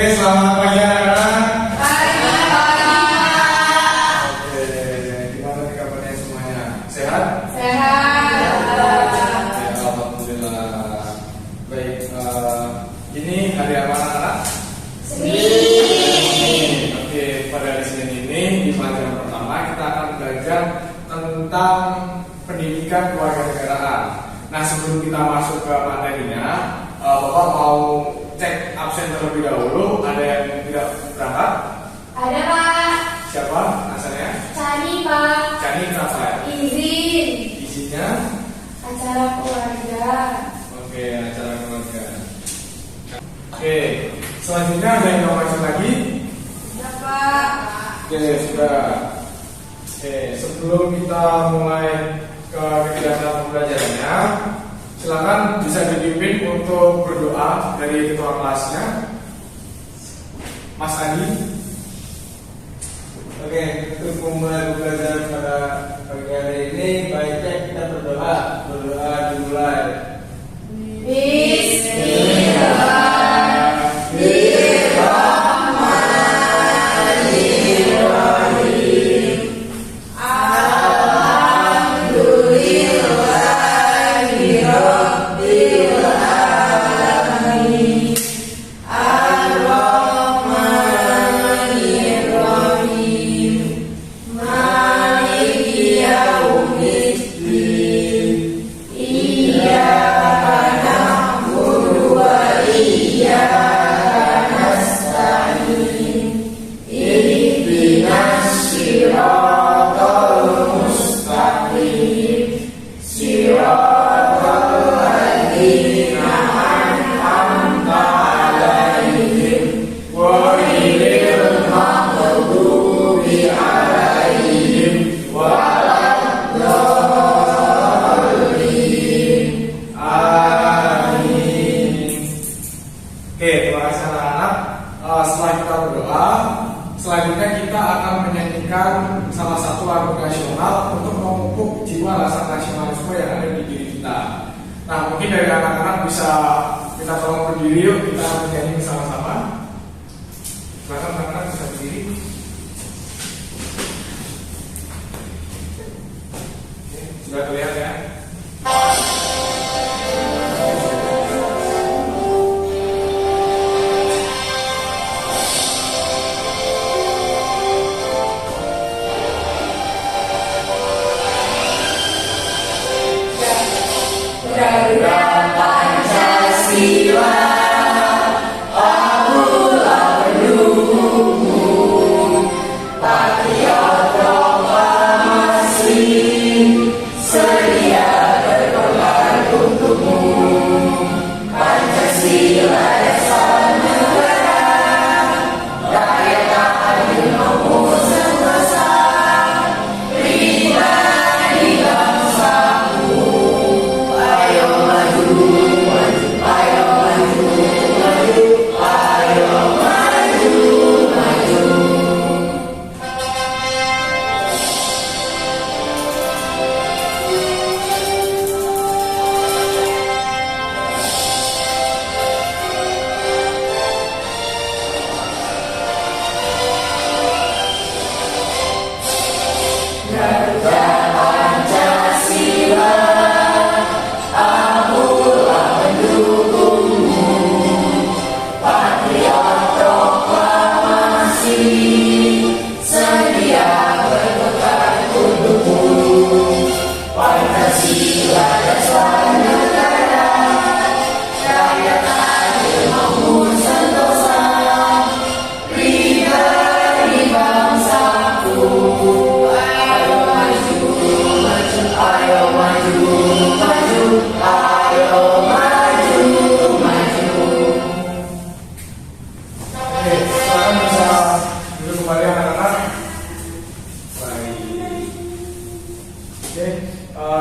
selamat pagi anak-anak. Pagi, Pak. Oke, gimana nih kabarnya semuanya? Sehat? Sehat. Ya, alhamdulillah. Baik, ini hari apa anak-anak? Senin. Oke, pada hari Senin ini di pelajaran pertama kita akan belajar tentang pendidikan kewarganegaraan. Nah, sebelum kita masuk ke materinya, Bapak mau cek absen terlebih dahulu. Ada yang tidak berangkat? Ada, Pak. Siapa asalnya? Cari, Pak. Cani kenapa? Izin. Isinya? Acara keluarga. Oke, acara keluarga. Oke, selanjutnya ada yang mau masuk lagi? Ada, Pak. Oke, sudah. Oke, sebelum kita mulai ke kegiatan pembelajarannya, silakan bisa dipimpin untuk berdoa dari ketua kelasnya, Mas Adi. Oke, untuk memulai pembelajaran pada pagi hari ini, baiknya kita berdoa. Berdoa dimulai. Setelah kita berdoa, selanjutnya kita akan menyanyikan salah satu lagu nasional untuk memupuk jiwa rasa nasionalisme yang ada di diri kita. Nah, mungkin dari anak-anak bisa kita tolong berdiri, yuk kita menyanyi bersama-sama. Silakan anak-anak bisa berdiri. Oke, sudah terlihat ya.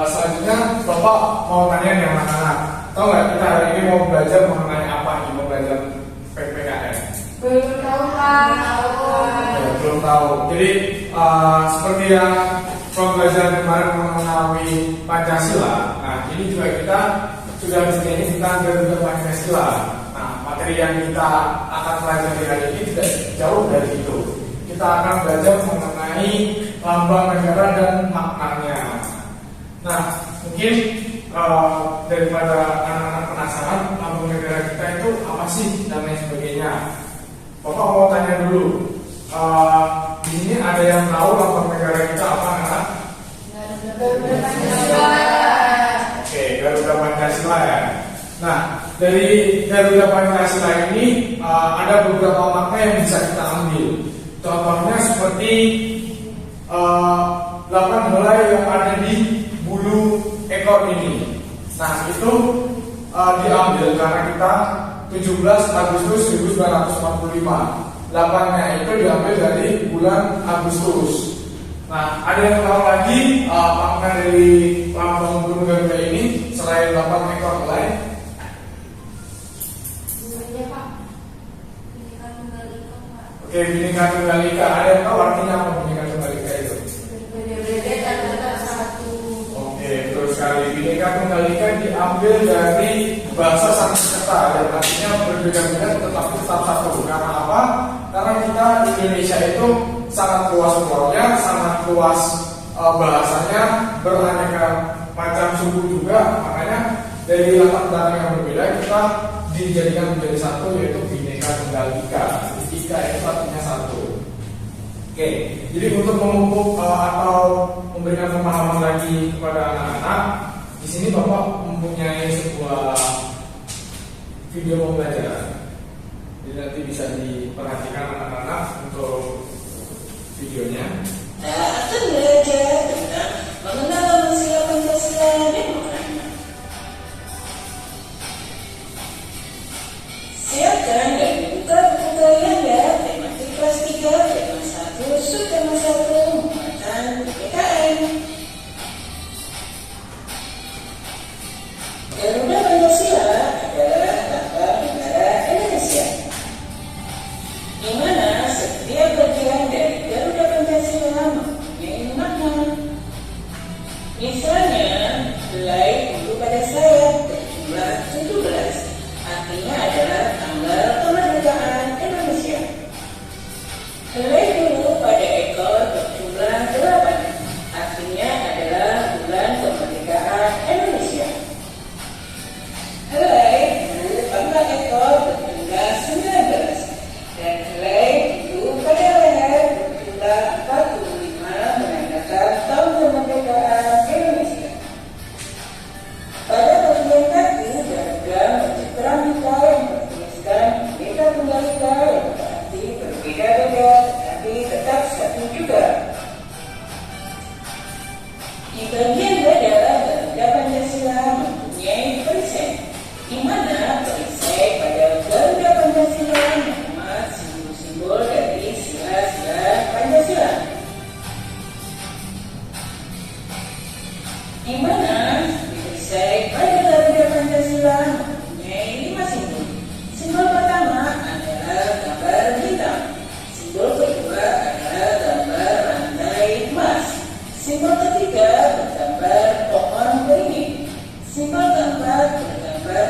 Selanjutnya Bapak mau tanya nih anak-anak, tahu nggak kita hari ini mau belajar mengenai apa? Mau belajar PPKN? Belum tahu, Pak. Ya, belum tahu. Jadi seperti yang pembelajaran kemarin mengenai Pancasila, nah ini juga kita sudah disini tentang Garuda Pancasila. Nah, materi yang kita akan pelajari hari ini tidak jauh dari itu. Kita akan belajar mengenai lambang negara dan maknanya. Nah, mungkin daripada anak-anak penasaran lambang negara kita itu apa sih dan lain sebagainya. Bapak mau tanya dulu, di sini ada yang tahu lambang negara kita apa, anak? Garuda Pancasila. Oke, Garuda Pancasila ya. Nah, dari Garuda Pancasila ini ada beberapa makna yang bisa kita ambil. Contohnya seperti 8 helai yang ada di bulu ekor ini. Nah, itu diambil karena kita 17 Agustus 1945. 8-nya itu diambil dari bulan Agustus. Nah, ada yang tahu lagi makna dari lambang burung Garuda ini selain 8 ekor helai? Iya, Pak. Oke, Bhinneka Tunggal Ika. Ada yang tahu artinya apa Bhinneka Tunggal Ika itu? Berbeda dan tetap satu. Oke, betul sekali. Bhinneka Tunggal Ika diambil dari bahasa Sanskerta yang artinya berbeda-beda tetapi tetap satu. Karena apa? Karena kita di Indonesia itu sangat luas pulaunya, sangat luas bahasanya, beraneka macam suku juga. Makanya dari latar belakang yang berbeda kita dijadikan menjadi satu, yaitu Bhinneka Tunggal Ika. Ika itu artinya satu. Oke, jadi untuk memupuk atau memberikan pemahaman lagi kepada anak-anak, di sini Bapak mempunyai sebuah video pembelajaran. Jadi nanti bisa diperhatikan anak-anak untuk videonya. Nah, akan belajar tentang mengenal sila Pancasila dan maknanya. Silakan dan buka buku kalian ya, tematik kelas 3, tema 1, subtema 1, muatan PPKN. Garuda Pancasila adalah lambang negara Indonesia, di mana setiap bagian dari Garuda Pancasila mempunyai makna. Misalnya, helai bulu pada sayap berjumlah 17, artinya adalah tanggal kemerdekaan Indonesia. Helai bulu pada ekor berjumlah 8, artinya adalah bulan kemerdekaan Indonesia. Helai bulu pada ekor berjumlah 19, dan helai bulu pada leher berjumlah 45 menandakan tahun kemerdekaan Indonesia. Pada bagian kaki Garuda mencitrakan Ika yang bertuliskan Bhinneka Tunggal Ika yang berarti berbeda-beda tetapi tetap satu juga. Di bagian dada Garuda Pancasila mempunyai perisai, di mana perisai pada Garuda Pancasila memuat simbol-simbol dari sila-sila Pancasila, di mana perisai pada Garuda Pancasila mempunyai 5 simbol. Simbol pertama adalah gambar bintang, simbol kedua adalah gambar rantai emas, simbol ketiga bergambar pohon beringin, simbol keempat bergambar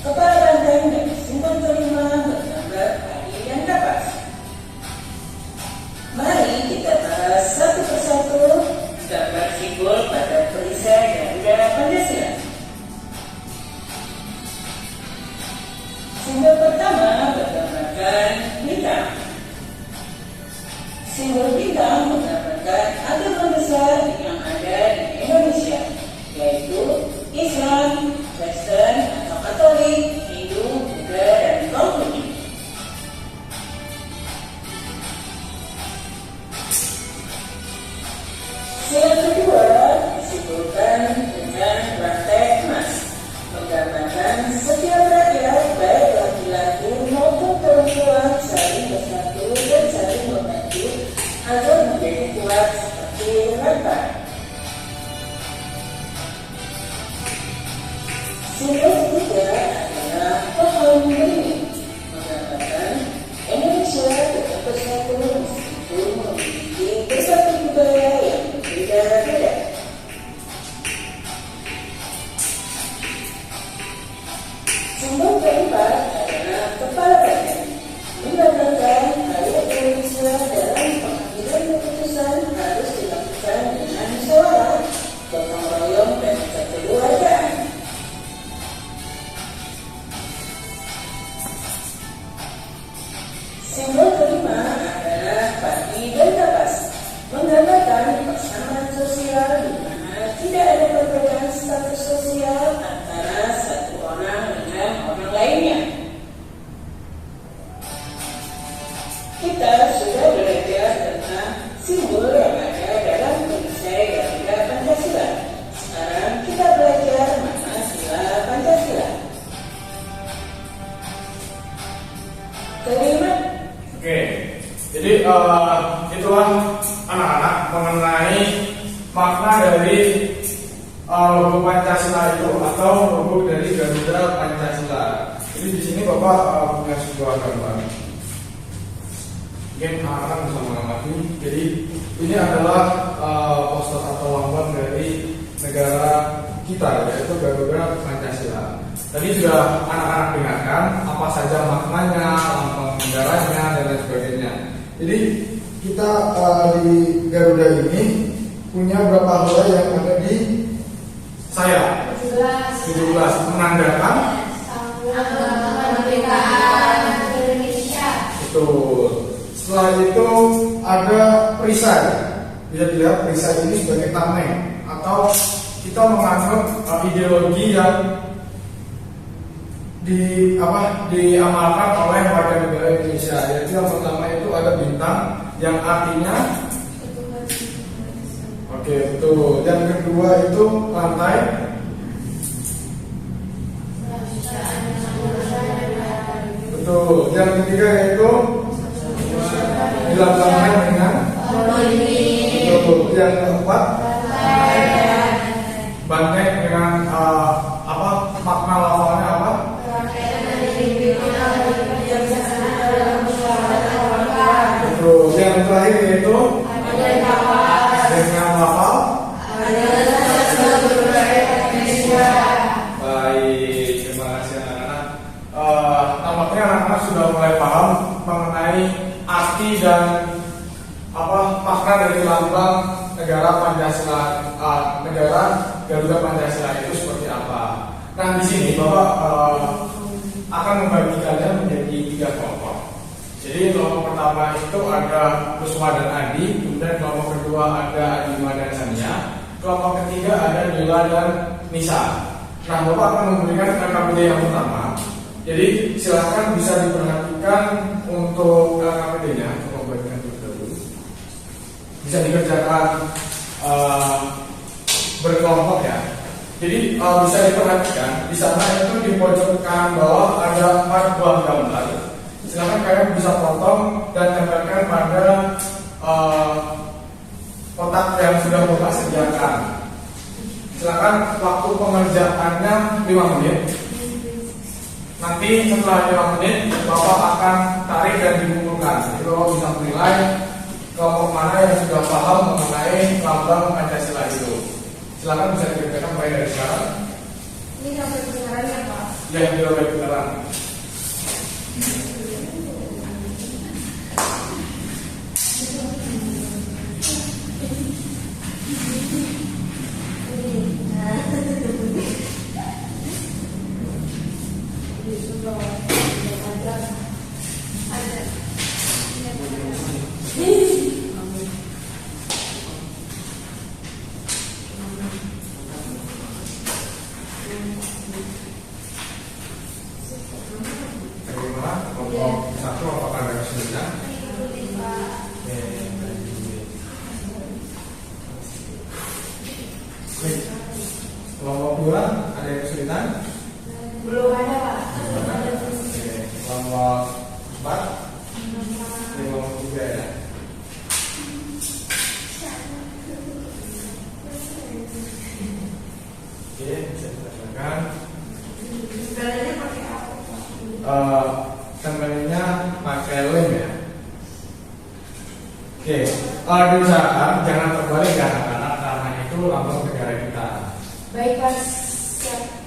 kepala banteng, dan simbol kelima bergambar padi dan kapas. Mari kita bahas satu persatu gambar simbol pada perisai Garuda Pancasila. Simbol pertama bergambarkan bintang. Simbol bintang menggambarkan agama besar yang ada di Indonesia, yaitu Islam, Kristen atau Katolik, Hindu, Buddha, dan Konghucu. Sila kedua disimbolkan dengan rantai emas, menggambarkan setiap rakyat baik laki-laki maupun perempuan saling bersatu dan saling membantu agar menjadi kuat seperti rantai. Simbol ketiga adalah pohon beringin, menggambarkan Indonesia tetap bersatu meskipun memiliki berbagai budaya yang berbeda-beda. Simbol keempat adalah kepala makna dari logo Pancasila itu atau logo dari Garuda Pancasila. Jadi di sini Bapak punya sebuah gambar. Mungkin akan bisa mengamati. Jadi ini adalah poster atau lambang dari negara kita, yaitu Garuda Pancasila. Tadi sudah anak-anak dengarkan apa saja maknanya, lambang negaranya dan lain sebagainya. Jadi kita di Garuda ini punya berapa helai yang ada di saya? 17 menandakan kemerdekaan Indonesia. betul. Setelah itu ada perisai. Bisa dilihat perisai ini sebagai tameng atau kita menganggap ideologi yang diamalkan oleh warga negara Indonesia. Yaitu yang pertama itu ada bintang yang artinya oke, betul. Yang kedua itu lantai. Betul. Yang ketiga yaitu dilambangkan dengan betul. Yang keempat banteng dengan makna lafalnya apa? Betul. Yang terakhir yaitu dengan lafal. Baik, terima kasih anak-anak. Tampaknya anak-anak sudah mulai paham mengenai arti dan makna dari lambang negara Pancasila, negara Garuda Pancasila itu seperti apa. Nah di sini Bapak akan membagikannya menjadi 3 kelompok. Jadi kelompok pertama itu ada Kusma dan Adi, kemudian kelompok kedua ada Adima dan Sania, kelompok ketiga ada Nila dan Nisa. Nah Bapak akan memberikan KKBD yang pertama. Jadi silakan bisa diperhatikan untuk KKBD-nya, coba bagikan dulu. Bisa dikerjakan berkelompok ya. Jadi bisa diperhatikan di sana itu di pojok kanan bawah ada 4 buah gambar. Silakan kalian bisa potong dan tempelkan pada kotak yang sudah Bapak sediakan. Silakan waktu pengerjaannya 5 menit. Nanti setelah 5 menit Bapak akan tarik dan dikumpulkan. Jadi Bapak bisa menilai kelompok mana yang sudah paham mengenai lambang Pancasila itu. Silakan bisa dikerjakan mulai dari sekarang. Ini sampai beneran ya Pak? Ya, sampai beneran. Satu apakah ada kesulitan? Kelompok 2 ada yang kesulitan? Belum ada Pak. Kelompok 4 kelompok 3 ya. Oke, bisa dikerjakan. Sebenarnya pakai apa? Tempelnya pakai lem ya. Oke, diusahakan jangan terbalik ya anak-anak karena itu lambang negara kita. Baik Pak. Siap.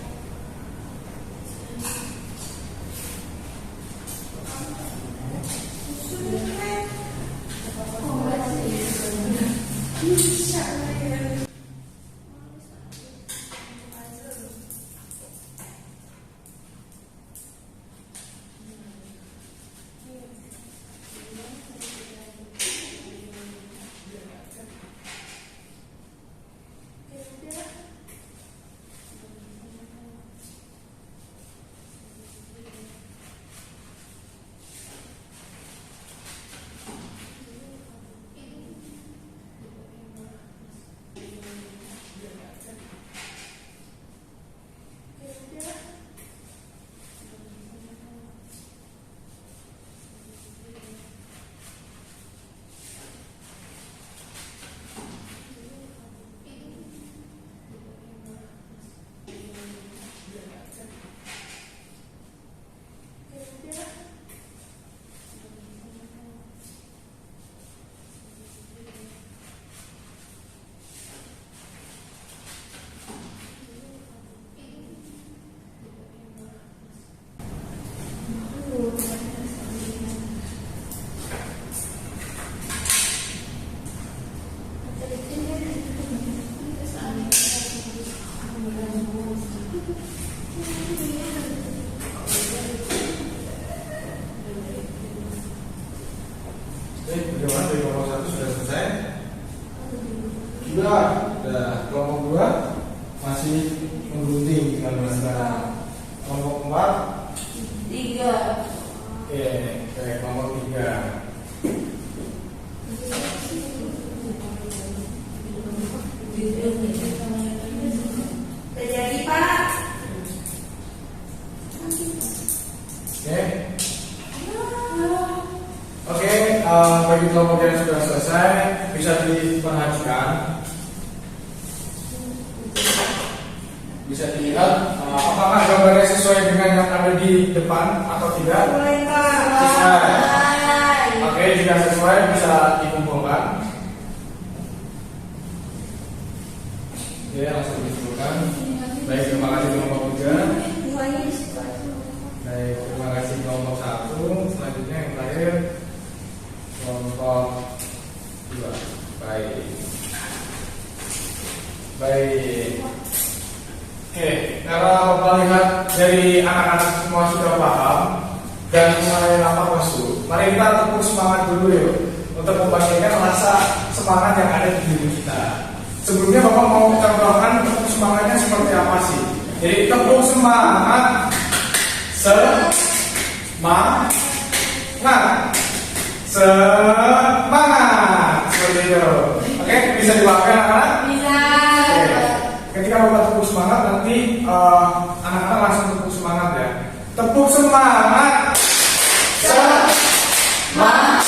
Ada kelompok 2 masih menggunting dengan bahasa. Kelompok 4 3. oke, kelompok 3 Terjadi Pak. Oke, bagi kelompok yang sudah selesai bisa diperhatikan, bisa dilihat apakah gambarnya sesuai dengan yang ada di depan atau tidak. Mulai Pak. Sesuai. Oke, jika sesuai bisa dikumpulkan. Oke, langsung dikumpulkan. Baik, terima kasih kelompok 3. Baik, terima kasih kelompok 1. Selanjutnya yang terakhir kelompok 2. Baik. Oke, karena Bapak lihat dari anak-anak semua sudah paham dan mulai nampak masuk, mari kita tepuk semangat dulu yuk untuk membagikan rasa semangat yang ada di diri kita. Sebelumnya Bapak mau contohkan tepuk semangatnya seperti apa sih? Jadi tepuk semangat, semangat, seperti itu. Oke, bisa dipakai anak-anak? Bisa. Oke. Ketika Bapak tepuk semangat, nanti anak-anak langsung tepuk semangat ya. Tepuk semangat, semangat,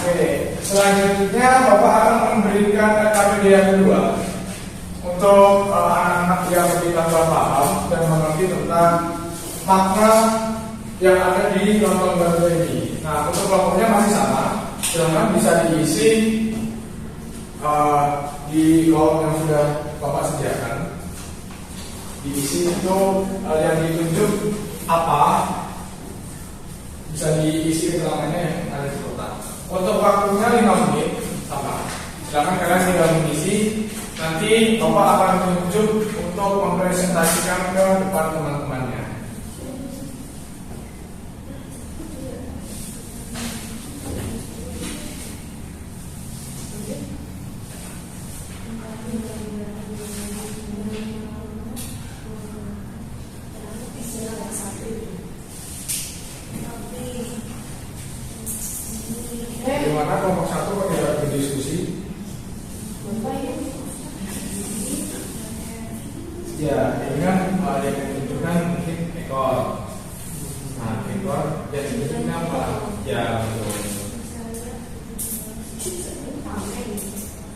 Oke, selanjutnya Bapak akan memberikan KPD yang kedua untuk anak-anak yang lebih tambah paham dan mengerti tentang makna yang ada di lontong batu ini. Nah, untuk kelompoknya masih sama, silahkan bisa diisi di kolom yang sudah Bapak sediakan. Diisi itu yang ditunjuk apa, bisa diisi keterangannya yang ada di kotak. Untuk waktunya 5 menit sama. Silahkan kalian tinggal mengisi. Nanti Bapak akan menunjuk untuk mempresentasikan ke depan teman-temannya. Bagaimana kelompok 1 tidak berdiskusi? Ya, ini kan yang menunjukkan mungkin ekor. Nah, ekor yang menunjukkan apa? Ya, betul.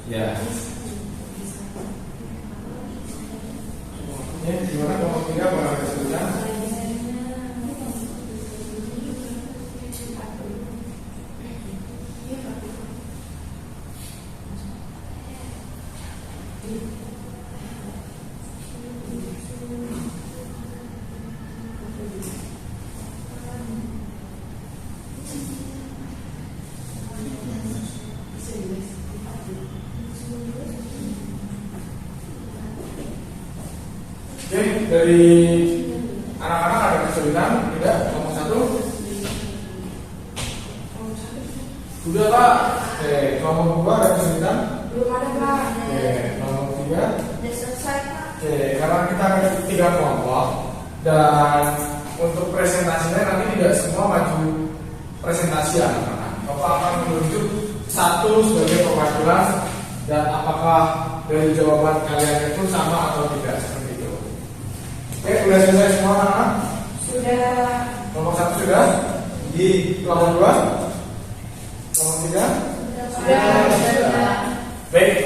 Ya. Ya, gimana kelompok 3 boleh kesulitan? Oke, dari anak-anak ada kesulitan? Tidak? Kelompok 1? Sudah Pak. Oke, kelompok 2 ada kesulitan? Belum ada Pak. Oke, kelompok 3? Udah selesai Pak. Oke, karena kita ada 3 kelompok dan untuk presentasinya nanti tidak semua maju presentasi anak-anak. Bapak akan menunjuk satu sebagai perwakilan dan apakah dari jawaban kalian itu sama atau tidak seperti itu. Oke, sudah selesai semua anak-anak? Sudah. Kelompok 1 sudah? Di kelompok 2? Kelompok 3? Sudah. Baik,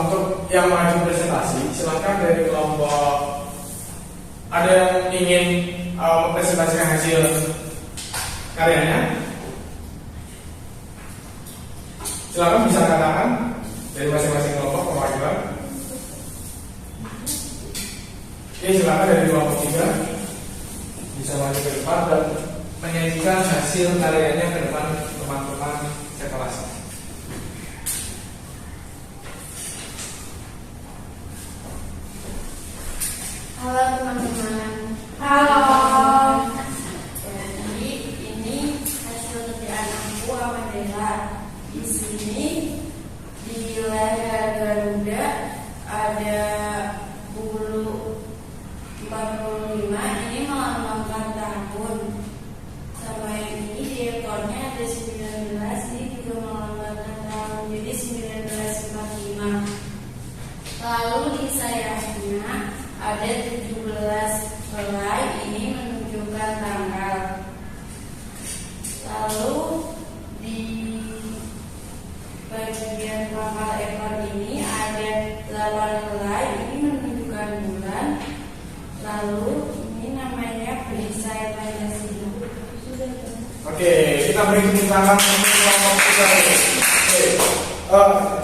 untuk yang maju presentasi, silakan dari kelompok ada yang ingin mempresentasikan hasil karyanya. Silakan bisa katakan dari masing-masing kelompok perwakilan. Oke, silakan dari kelompok 3 bisa maju ke depan dan menyajikan hasil karyanya ke depan teman-teman sekelas. Halo teman-teman. Halo. Jadi ini hasil Mandela. Di sini di leher Garuda ada bulu 45, ini melambangkan tahun. Sama yang ini di ekornya ada 19, ini juga melambangkan tahun, jadi 1945. Lalu di sayapnya ada 17 helai, ini menunjukkan tanggal. Lalu di bagian pangkal ekor ini ada 8 helai, ini menunjukkan bulan. Lalu ini namanya perisai Pancasila. Oke, kita beri tepuk tangan untuk kelompok kita.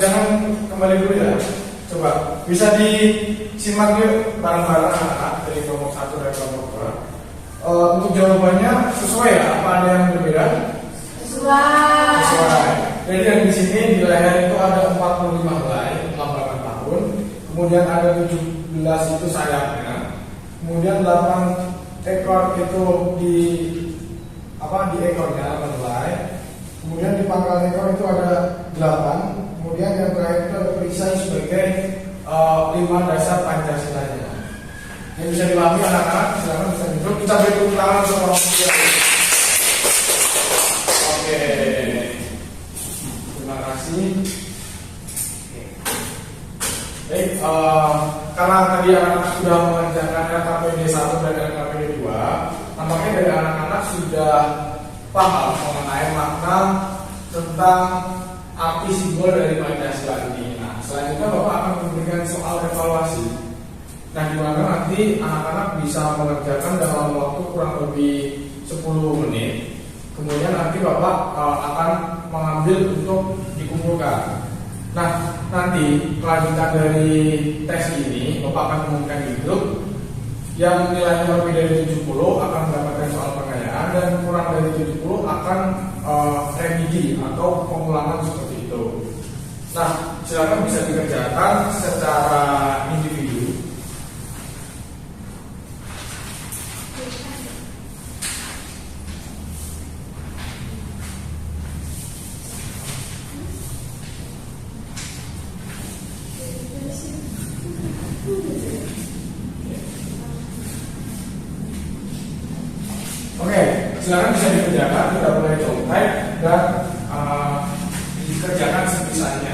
Jangan kembali dulu ya. Coba bisa disimak yuk bareng-bareng anak-anak dari kelompok 1 dan kelompok 2. Untuk jawabannya sesuai ya? Apa ada yang berbeda? Sesuai. Jadi yang di sini di leher itu ada 45 helai melambangkan tahun. Kemudian ada 17 itu sayapnya. Kemudian 8 ekor itu di ekornya 8 helai. Kemudian di pangkal ekor itu ada 8. Kemudian yang terakhir itu ada perisai sebagai 5 dasar Pancasilanya. Yang bisa dipahami anak-anak, silakan bisa duduk. Kita beri tepuk tangan untuk orang tua. Oke, terima kasih. Baik, karena tadi anak-anak sudah mengerjakan LKPD 1 dan LKPD 2, nampaknya dari anak-anak sudah paham mengenai makna tentang arti simbol dari Pancasila ini. Nah, selanjutnya Bapak akan memberikan soal evaluasi. Nah, di mana nanti anak-anak bisa mengerjakan dalam waktu kurang lebih 10 menit. Kemudian nanti Bapak akan mengambil untuk dikumpulkan. Nah, nanti kelanjutan dari tes ini Bapak akan umumkan di grup. Yang nilainya lebih dari 70 akan mendapatkan soal pengayaan, dan kurang dari 70 akan remedi atau pengulangan seperti itu. Nah, silakan bisa dikerjakan secara individu. Oke, silakan bisa dikerjakan, tidak boleh contek dan dikerjakan sebisanya.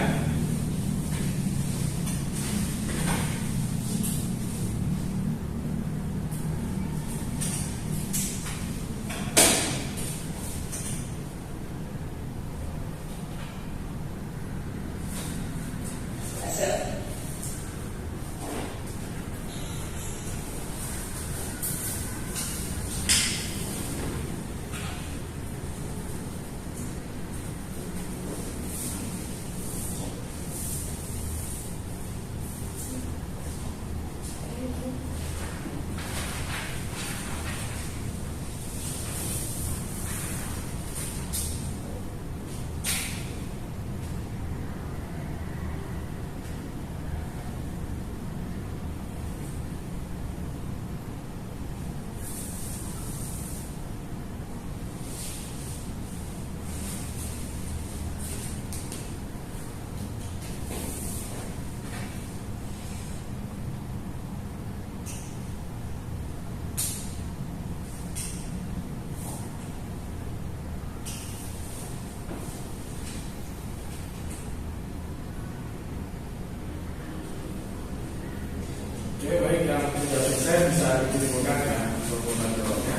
Oke, baik, yang sudah selesai bisa dikumpulkan ya untuk jawaban jawabnya.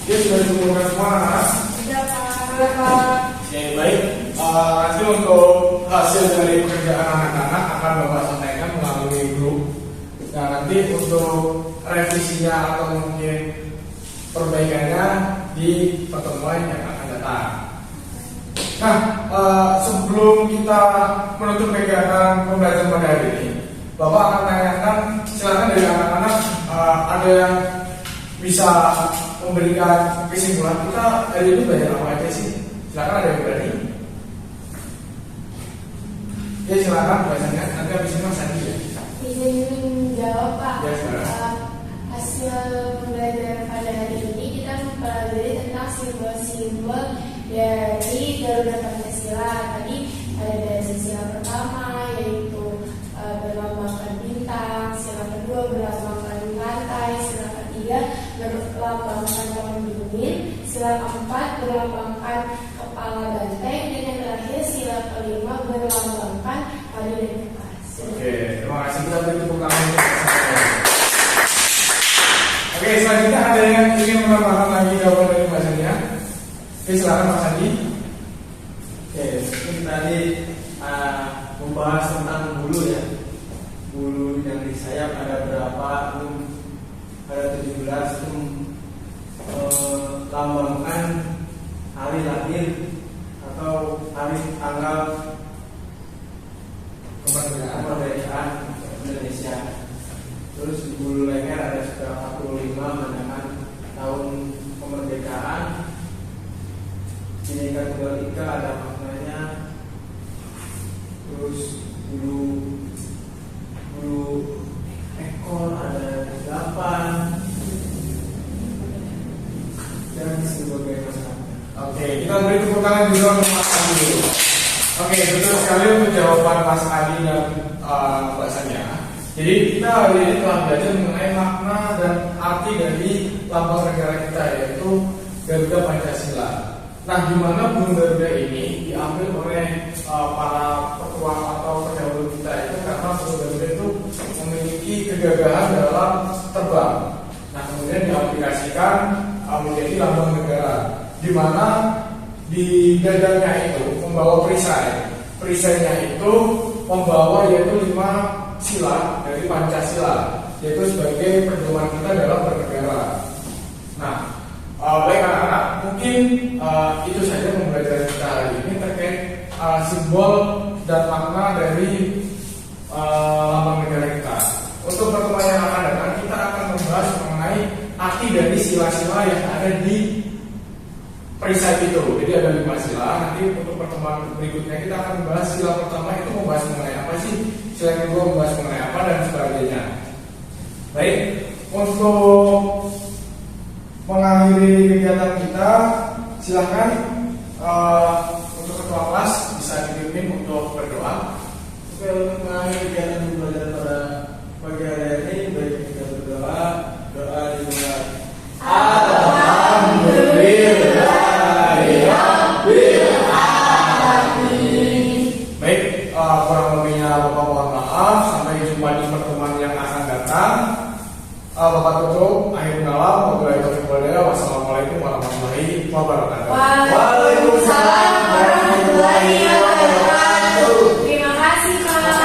Dia sudah dikumpulkan semua, anak? Sudah, Pak. Oke, baik. Nanti untuk hasil dari pekerjaan anak-anak akan Bapak sampaikan melalui grup. Nah, nanti untuk revisinya atau mungkin perbaikannya di pertemuan yang akan datang. Nah, sebelum kita menutup kegiatan pembelajaran pada hari ini, Bapak akan tanyakan, silakan dari anak-anak ada yang bisa memberikan kesimpulan kita hari ini belajar apa aja sih? Silakan ada yang berani. Ya silakan bahasanya. Nanti habis ini Mas Andi ya. Izin menjawab Pak. Ya, silakan. Hasil pembelajaran pada hari ini kita mempelajari tentang simbol-simbol dari Garuda Pancasila. Tadi ada dari sila pertama yaitu berlambangkan bintang, sila kedua berlambangkan lantai, sila ketiga berlambangkan pohon beringin, sila keempat berlambangkan kepala banteng, dan yang terakhir sila kelima berlambangkan padi dan kapas. Oke, terima kasih. Kita beri tepuk tangan untuk saya. Oke, selanjutnya ada yang ingin menambahkan lagi jawaban dari Mas Andi? Oke, silakan Mas Andi. Oke, ini tadi membahas tentang bulu ya. Bulu yang di sayap ada berapa? Ada 17 itu lambangkan hari lahir atau hari tanggal kemerdekaan Indonesia. Terus di bulu leher ada sekitar 45 menandakan tahun kemerdekaan. Bineka Tunggal Ika ada maknanya. Terus bulu ekor ada 8 dan sebagai macam. Oke, kita beri tepuk tangan juga untuk Mas Andi dulu. Oke, betul sekali untuk jawaban Mas Andi dan Mbak Sanya. Jadi kita hari ini telah belajar mengenai makna dan arti dari lambang negara kita, yaitu Garuda Pancasila. Nah, di mana burung Garuda ini diambil oleh para petualang atau pendahulu kita itu karena burung Garuda itu memiliki kegagahan dalam terbang. Nah, kemudian diaplikasikan menjadi lambang negara, di mana di dadanya itu membawa perisai. Perisainya itu membawa yaitu 5 sila dari Pancasila, yaitu sebagai pedoman kita dalam bernegara. Nah, baik anak-anak, mungkin itu saja pembelajaran kita hari ini terkait simbol dan makna dari lambang negara kita. Untuk pertemuan yang akan datang, kita akan membahas mengenai arti dari sila-sila yang ada di perisai itu. Jadi ada 5 sila. Nanti untuk pertemuan berikutnya kita akan membahas sila pertama itu membahas mengenai apa sih, sila yang kedua membahas mengenai apa, dan sebagainya. Baik, untuk mengakhiri kegiatan kita, silahkan untuk ketua kelas bisa dipimpin untuk berdoa. Oke, untuk mengakhiri kegiatan belajar pada pagi hari ini, baik kita berdoa, doa dimulai. Baik, kurang lebihnya Bapak mohon maaf. Sampai jumpa di pertemuan yang akan datang. Bapak tutup. Akhir kalam. Wassalamualaikum warahmatullahi wabarakatuh. Waalaikumsalam warahmatullahi wabarakatuh. Terima kasih Pak.